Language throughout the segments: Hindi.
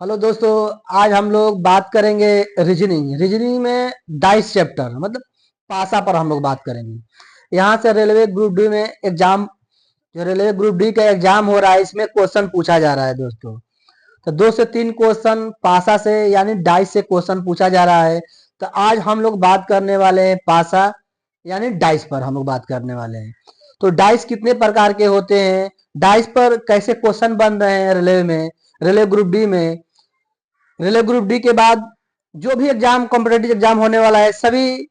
हेलो दोस्तों। आज हम लोग बात करेंगे रीजनिंग में डाइस चैप्टर मतलब पासा पर हम लोग बात करेंगे। यहाँ से रेलवे ग्रुप डी में एग्जाम जो रेलवे ग्रुप डी का एग्जाम हो रहा है इसमें क्वेश्चन पूछा जा रहा है दोस्तों। तो 2 से 3 क्वेश्चन पासा से यानी डाइस से क्वेश्चन पूछा जा रहा है। तो आज हम लोग बात करने वाले हैं पासा यानी डाइस पर हम लोग बात करने वाले हैं। तो डाइस कितने प्रकार के होते हैं, डाइस पर कैसे क्वेश्चन बन रहे हैं रेलवे में, रेलवे ग्रुप डी में। रेलवे ग्रुप डी के बाद जो भी एग्जाम कॉम्पिटेटिव एग्जाम होने वाला है सभी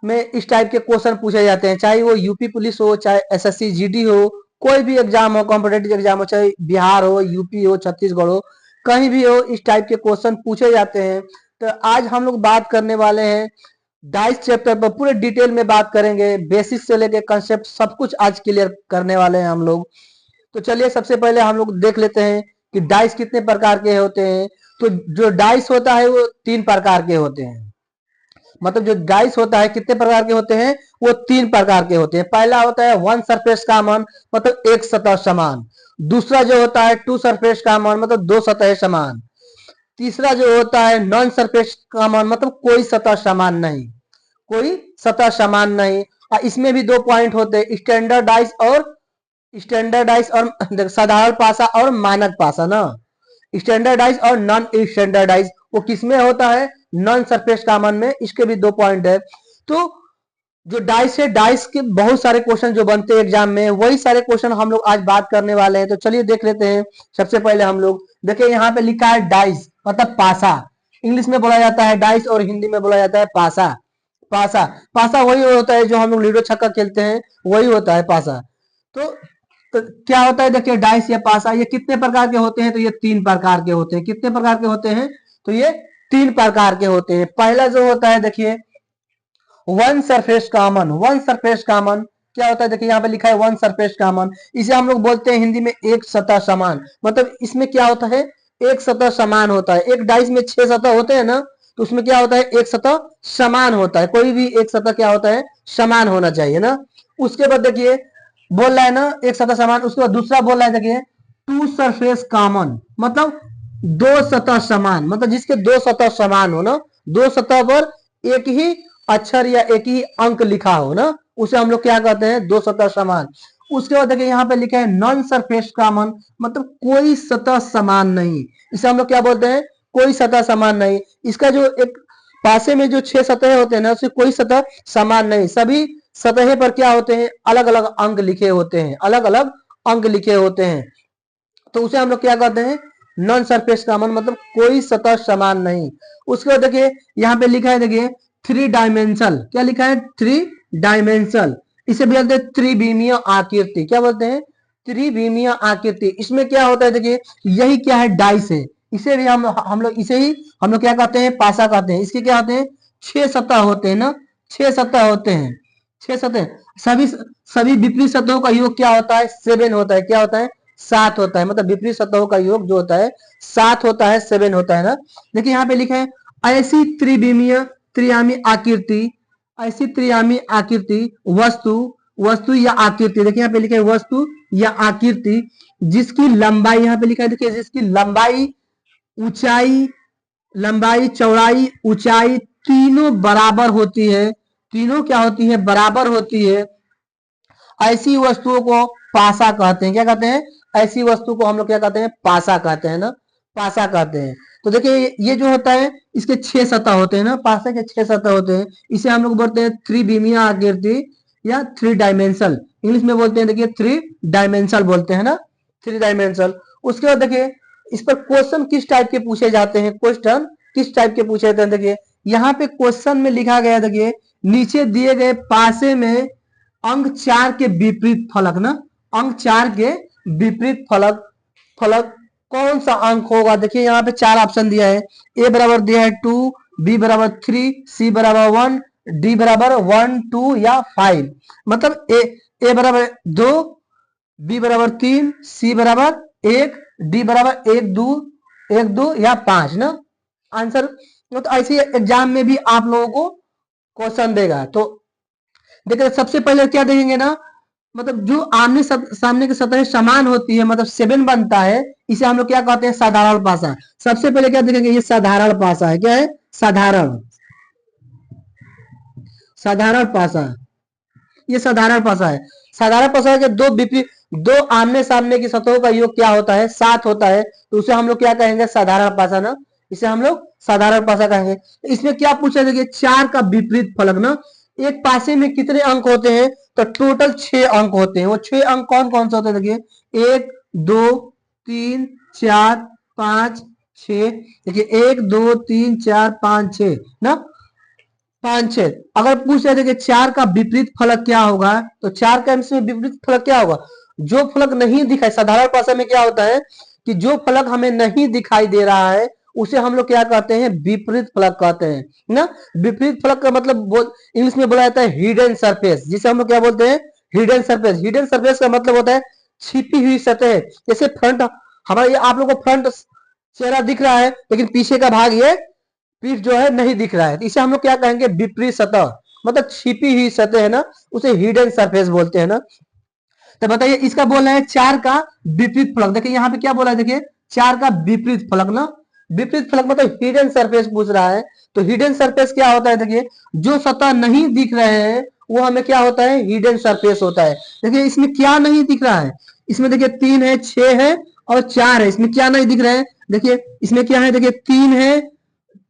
में इस टाइप के क्वेश्चन पूछे जाते हैं, चाहे वो यूपी पुलिस हो, चाहे एसएससी जीडी हो, कोई भी एग्जाम हो, कॉम्पिटेटिव एग्जाम हो, चाहे बिहार हो, यूपी हो, छत्तीसगढ़ हो, कहीं भी हो, इस टाइप के क्वेश्चन पूछे जाते हैं। तो आज हम लोग बात करने वाले हैं डाइस चैप्टर पर, पूरे डिटेल में बात करेंगे, बेसिक से लेके कंसेप्ट सब कुछ आज क्लियर करने वाले हैं हम लोग। तो चलिए सबसे पहले हम लोग देख लेते हैं कि डाइस कितने प्रकार के होते हैं। तो जो डाइस होता है वो 3 प्रकार के होते हैं। मतलब जो डाइस होता है कितने प्रकार के होते हैं, वो 3 प्रकार के होते हैं। पहला होता है वन सरफेस कॉमन मतलब एक सतह समान। दूसरा जो होता है टू सरफेस कॉमन मतलब 2 सतह समान। तीसरा जो होता है नॉन सरफेस कॉमन मतलब कोई सतह समान नहीं, कोई सतह समान नहीं। और इसमें भी 2 पॉइंट होते हैं, स्टैंडर्डाइज और साधारण पासा और मानक पासा ना। स्टैंडर्डाइज और नॉन स्टैंडर्डाइज वो किसमें होता है, नॉन सरफेस कॉमन में। इसके भी 2 पॉइंट है। तो जो डाइस है, डाइस के बहुत सारे क्वेश्चन जो बनते हैं एग्जाम में, वही सारे क्वेश्चन हम लोग आज बात करने वाले हैं। तो चलिए देख लेते हैं। सबसे पहले हम लोग देखिए यहाँ पे लिखा है डाइस मतलब पासा। इंग्लिश में बोला जाता है डाइस और हिंदी में बोला जाता है पासा। पासा पासा वही होता है जो हम लोग लूडो छक्का खेलते हैं, वही होता है पासा। तो, तो क्या होता है देखिए डाइस या पासा ये कितने प्रकार के होते हैं, तो ये 3 प्रकार के होते हैं। कितने प्रकार के होते हैं, तो ये 3 प्रकार के होते हैं। पहला जो होता है देखिए one surface common. One surface common क्या होता है, देखिए यहाँ पे लिखा है वन सरफेस कॉमन। इसे हम लोग बोलते हैं हिंदी में एक सतह समान। मतलब इसमें क्या होता है, एक सतह समान होता है। एक डाइस में 6 सतह होते हैं ना, तो उसमें क्या होता है, एक सतह समान होता है। कोई भी एक सतह क्या होता है, समान होना चाहिए ना। उसके बाद देखिए बोल रहा है ना एक सतह समान, उसके बाद दूसरा बोल रहा है देखिए टू सरफेस कॉमन मतलब 2 सतह समान। मतलब जिसके 2 सतह समान हो ना, 2 सतह पर एक ही अक्षर या एक ही अंक लिखा हो ना, उसे हम लोग क्या कहते हैं, 2 सतह समान। उसके बाद देखिए यहाँ पे लिखा है नॉन सरफेस कॉमन मतलब कोई सतह समान नहीं। इसे हम लोग क्या बोलते हैं, कोई सतह समान नहीं। इसका जो एक पासे में जो 6 सतह होते हैं ना, उससे कोई सतह समान नहीं। सभी सतह पर क्या होते हैं, अलग अलग अंक लिखे होते हैं, अलग अलग अंक लिखे होते हैं। तो उसे हम लोग क्या कहते हैं, नॉन सरफेस कॉमन मतलब कोई सतह समान नहीं। उसके बाद देखिए यहाँ पे लिखा है देखिए 3 डायमेंशनल। क्या लिखा है, 3 डायमेंशनल। इसे भी बोलते हैं त्रिविमीय आकृति। क्या बोलते हैं, त्रिविमीय आकृति। इसमें क्या होता है देखिए, यही क्या है, डाइस है। इसे भी हम लोग इसे ही हम लोग क्या कहते हैं, पासा कहते हैं। इसके क्या होते हैं, 6 सतह होते हैं ना, 6 सतह होते हैं, 6 सतह। सभी सभी विपरीत सतहों का योग क्या होता है, 7 होता है। क्या होता है, 7 होता है। मतलब विपरीत सतहों का योग जो होता है 7 होता है, 7 होता है ना। देखिए यहाँ पे लिखा है ऐसी त्रिविमीय त्रियामी आकृति, ऐसी त्रियामी आकृति वस्तु, वस्तु या आकृति। देखिए यहाँ पे लिखा है वस्तु या आकृति जिसकी लंबाई, यहाँ पे लिखा है देखिए जिसकी लंबाई, ऊंचाई, लंबाई, चौड़ाई, ऊंचाई तीनों बराबर होती है। तीनों क्या होती है, बराबर होती है। ऐसी वस्तुओं को पासा कहते हैं। क्या कहते हैं, ऐसी वस्तु को हम लोग क्या कहते हैं, पासा कहते हैं ना, पासा कहते हैं। तो देखिए ये जो होता है इसके 6 सतह होते हैं ना, पासा के 6 सतह होते हैं। इसे हम लोग बोलते हैं त्रिविमीय आकृति या 3 डायमेंशनल। इंग्लिश में बोलते हैं देखिए 3 डायमेंशनल बोलते हैं ना, 3 डायमेंशनल। उसके बाद देखिए इस पर क्वेश्चन किस टाइप के पूछे जाते हैं, क्वेश्चन किस टाइप के पूछे जाते हैं। देखिए यहाँ पे क्वेश्चन में लिखा गया देखिए नीचे दिए गए पासे में अंक 4 के विपरीत फलक ना, अंक 4 के विपरीत फलक, फलक कौन सा अंक होगा। देखिए यहाँ पे 4 ऑप्शन दिया है। ए बराबर दिया है 2, बी बराबर 3, सी बराबर 1, डी बराबर 1 2 या 5। मतलब ए बराबर 2, बी बराबर 3, सी बराबर 1, डी बराबर 1 2 या 5 ना आंसर। तो ऐसे एग्जाम में भी आप लोगों को क्वेश्चन देगा। तो देखिए सबसे पहले क्या देखेंगे ना, मतलब जो आमने सामने की सतह समान होती है, मतलब 7 बनता है, इसे हम लोग क्या कहते हैं, साधारण पासा। सबसे पहले क्या देखेंगे, ये साधारण पासा है। क्या है? साधारण, साधारण पासा। ये साधारण पासा है। साधारण पासा के दो विपरीत, दो आमने सामने की सतहों का योग क्या होता है, 7 होता है, तो उसे हम लोग क्या कहेंगे, साधारण पासा ना। इसे हम लोग साधारण पासा कहेंगे। इसमें क्या पूछा, देखिए 4 का विपरीत फलक ना। एक पासे में कितने अंक होते हैं, तो टोटल 6 अंक होते हैं। वो 6 अंक कौन कौन से होते हैं, देखिए 1 2 3 4 5 6। देखिए 1 2 3 4 5 6 ना, 5 6। अगर पूछ रहे थे कि 4 का विपरीत फलक क्या होगा, तो 4 का इसमें विपरीत फलक क्या होगा, जो फलक नहीं दिखाई, साधारण भाषा में क्या होता है कि जो फलक हमें नहीं दिखाई दे रहा है उसे हम लोग क्या कहते हैं, विपरीत फलक कहते हैं ना। विपरीत फलक का मतलब इंग्लिश में बोला जाता है हिडन सरफेस, जिसे हम लोग क्या बोलते हैं, हिडन सरफेस। हिडन सरफेस का मतलब होता है छिपी हुई सतह। जैसे फ्रंट, हमारा आप लोग को फ्रंट चेहरा दिख रहा है, लेकिन पीछे का भाग ये पीठ जो है नहीं दिख रहा है, तो इसे हम लोग क्या कहेंगे, विपरीत सतह, मतलब छिपी हुई सतह है ना, उसे हिडन सरफेस बोलते हैं ना। तो बताइए, इसका बोल रहा है 4 का विपरीत फलक। देखिए यहाँ पे क्या बोला है, देखिए 4 का विपरीत फलक ना। विपरीत फलक मतलब हिडन सरफेस पूछ रहा है। तो हिडन सरफेस क्या होता है, देखिए जो सतह नहीं दिख रहे हैं वो हमें क्या होता है, हिडन सरफेस होता है। देखिए इसमें क्या नहीं दिख रहा है, इसमें देखिए 3 है, 6 है और 4 है। इसमें क्या नहीं दिख रहा है, देखिए इसमें क्या है, देखिए 3 है,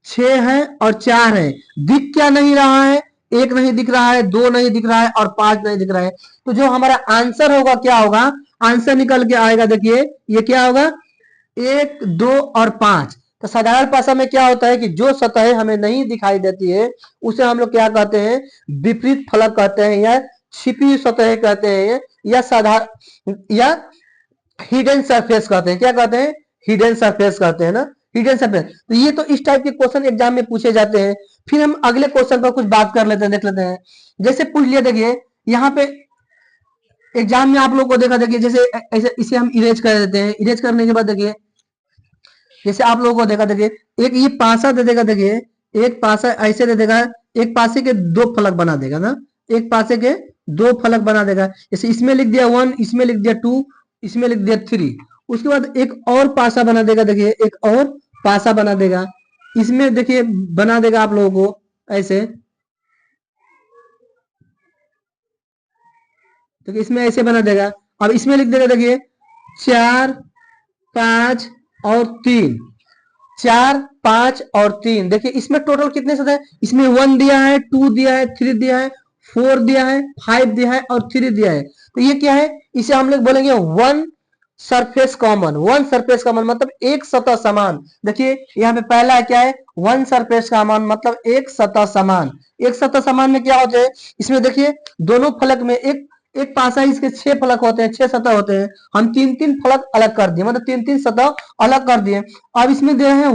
6 है और 4 है। दिख क्या नहीं रहा है, एक नहीं दिख रहा है, 2 नहीं दिख रहा है और 5 नहीं दिख रहा है। तो जो हमारा आंसर होगा क्या होगा, आंसर निकल के आएगा, देखिए ये क्या होगा, 1 2 और 5। तो साधारण भाषा में क्या होता है कि जो सतह हमें नहीं दिखाई देती है उसे हम लोग क्या कहते हैं, विपरीत फलक कहते हैं, या छिपी हुई सतह कहते हैं, या साधारण, या हिडन सरफेस कहते हैं। क्या कहते हैं, हिडन सरफेस कहते हैं ना, हिडन सरफेस। तो ये तो इस टाइप के क्वेश्चन एग्जाम में पूछे जाते हैं। फिर हम अगले क्वेश्चन पर कुछ बात कर लेते हैं, देख लेते हैं। जैसे पूछ लिया, देखिए यहाँ पे एग्जाम में आप लोग को देखा, देखिए जैसे ऐसे इसे हम इरेज कर देते हैं। इरेज करने के बाद देखिए, जैसे आप लोगों को देखा, देखिए एक ये पासा दे देगा, देखिए एक पासा ऐसे दे देगा, एक पासे के 2 फलक बना देगा ना, एक पासे के 2 फलक बना देगा। जैसे इसमें लिख दिया 1, इसमें लिख दिया 2, इसमें लिख दिया 3। उसके बाद एक और पासा बना देगा, देखिए एक और पासा बना देगा। इसमें देखिए बना देगा आप लोगों को ऐसे, तो इसमें ऐसे बना देगा। अब इसमें लिख देगा, देखिए 4 5 और 3, 4 5 और 3। देखिए इसमें टोटल कितने सतह है, इसमें 1 दिया है, 2 दिया है, 3 दिया है, 4 दिया है, 5 दिया है और 3 दिया है। तो ये क्या है, इसे हम लोग बोलेंगे one surface common. One surface common मतलब एक सतह समान। देखिए यहाँ पे पहला है क्या है, वन सरफेस कॉमन मतलब एक सतह समान। एक सतह समान में क्या होते हैं, इसमें देखिए दोनों फलक में एक एक पासा ही, इसके 6 फलक होते हैं, 6 सतह होते हैं। हम 3 3 फलक अलग कर दिए, मतलब 3 3 सतह अलग कर दिए। अब इसमें दे रहे हैं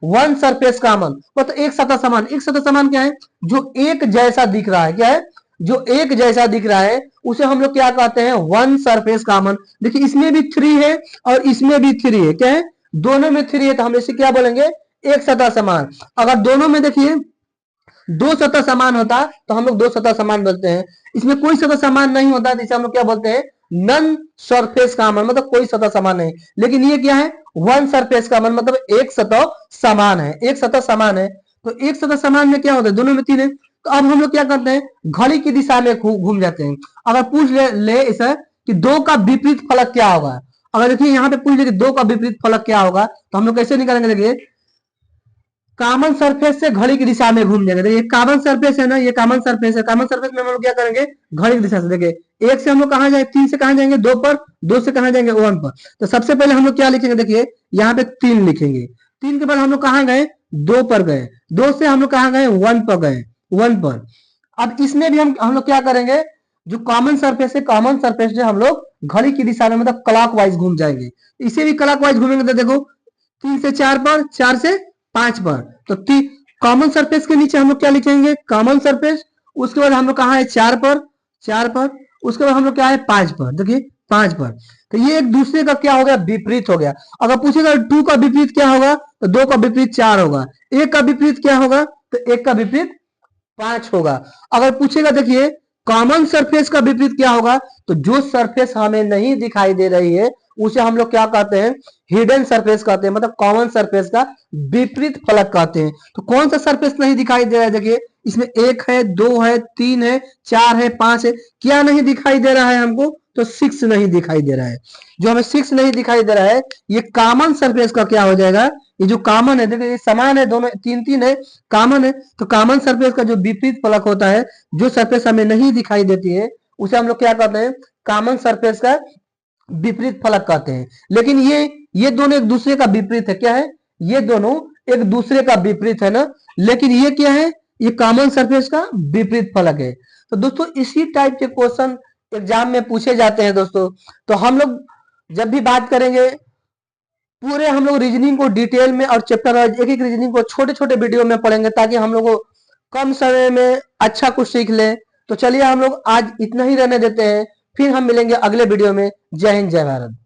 वन सरफेस कॉमन, मतलब एक सतह समान। एक सतह समान क्या है, जो एक जैसा दिख रहा है। क्या है, जो एक जैसा दिख रहा है उसे हम लोग क्या कहते हैं, वन सरफेस कॉमन। देखिए इसमें भी 3 है और इसमें भी 3 है। क्या है, दोनों में 3 है, तो हम इसे क्या बोलेंगे, एक सतह समान। अगर दोनों में देखिए 2 सतह समान होता तो हम लोग 2 सतह समान बोलते हैं। इसमें कोई सतह समान नहीं होता तो इसे हम लोग क्या बोलते हैं, नन सरफेस कॉमन, मतलब कोई सतह समान नहीं। लेकिन ये क्या है, वन सरफेस कॉमन मतलब एक सतह समान है, एक सतह समान है। तो एक सतह समान में क्या होता है, दोनों में 3 है। तो अब हम लोग क्या करते हैं, घड़ी की दिशा में घूम जाते हैं। अगर पूछ ले इसे कि 2 का विपरीत फलक क्या होगा, अगर देखिए यहाँ पे पूछ ले कि 2 का विपरीत फलक क्या होगा, तो हम लोग कैसे निकालेंगे, देखिए कॉमन सरफेस से घड़ी की दिशा में घूम जाएंगे। देखिए कॉमन सरफेस है ना, ये कॉमन सरफेस है। कॉमन सरफेस में हम लोग क्या करेंगे, घड़ी की दिशा से। देखिए 1 से हम लोग कहां जाए, 3 से कहां जाएंगे, 2 पर, 2 से कहां जाएंगे, 1 पर। तो सबसे पहले हम लोग क्या लिखेंगे, देखिए यहाँ पे 3 लिखेंगे। 3 के बाद हम लोग कहां गए, 2 पर गए। 2 से हम लोग कहां गए, 1 पर गए, 1 पर। अब इसमें भी हम लोग क्या करेंगे, जो कॉमन सरफेस है, कॉमन सरफेस से हम लोग घड़ी की दिशा में मतलब क्लॉक वाइज घूम जाएंगे। इसे भी क्लॉक वाइज घूमेंगे तो देखो 3 से 4 पर, 4 से 5 पर। तो कॉमन सरफेस के नीचे हम लोग क्या लिखेंगे, कॉमन सरफेस। उसके बाद हम लोग कहा है 4 पर, 4 पर। उसके बाद हम लोग क्या है, 5 पर। देखिए 5 पर। तो ये एक दूसरे का क्या हो गया, विपरीत हो गया। अगर पूछेगा 2 का विपरीत क्या होगा, तो 2 का विपरीत 4 होगा। 1 का विपरीत क्या होगा, तो 1 का विपरीत 5 होगा। अगर पूछेगा देखिए कॉमन सरफेस का विपरीत क्या होगा? तो जो सरफेस हमें नहीं दिखाई दे रही है उसे हम लोग क्या कहते हैं? हिडन सरफेस कहते हैं, मतलब कॉमन सरफेस का विपरीत फलक कहते हैं। तो कौन सा सरफेस नहीं दिखाई दे रहा है? देखिए इसमें 1 है, 2 है, 3 है, 4 है, 5 है। क्या नहीं दिखाई दे रहा है हमको? तो 6 नहीं दिखाई दे रहा है। जो हमें 6 नहीं दिखाई दे रहा है, ये कॉमन सरफेस का क्या हो जाएगा? ये जो कॉमन है, देखिए ये समान है, दोनों 3 है, कॉमन है। तो कॉमन सरफेस का जो विपरीत फलक होता है, जो सरफेस हमें नहीं दिखाई देती है, उसे हम लोग क्या कहते हैं? कॉमन सरफेस का विपरीत फलक कहते हैं। लेकिन ये दोनों एक दूसरे का विपरीत है। क्या है? ये दोनों एक दूसरे का विपरीत है ना। लेकिन ये क्या है? ये कॉमन सरफेस का विपरीत फलक है। तो दोस्तों इसी टाइप के क्वेश्चन एग्जाम में पूछे जाते हैं दोस्तों। तो हम लोग जब भी बात करेंगे, पूरे हम लोग रीजनिंग को डिटेल में और चैप्टर वाइज एक एक रीजनिंग को छोटे छोटे वीडियो में पढ़ेंगे, ताकि हम लोग को कम समय में अच्छा कुछ सीख लें। तो चलिए हम लोग आज इतना ही रहने देते हैं, फिर हम मिलेंगे अगले वीडियो में। जय हिंद, जय भारत।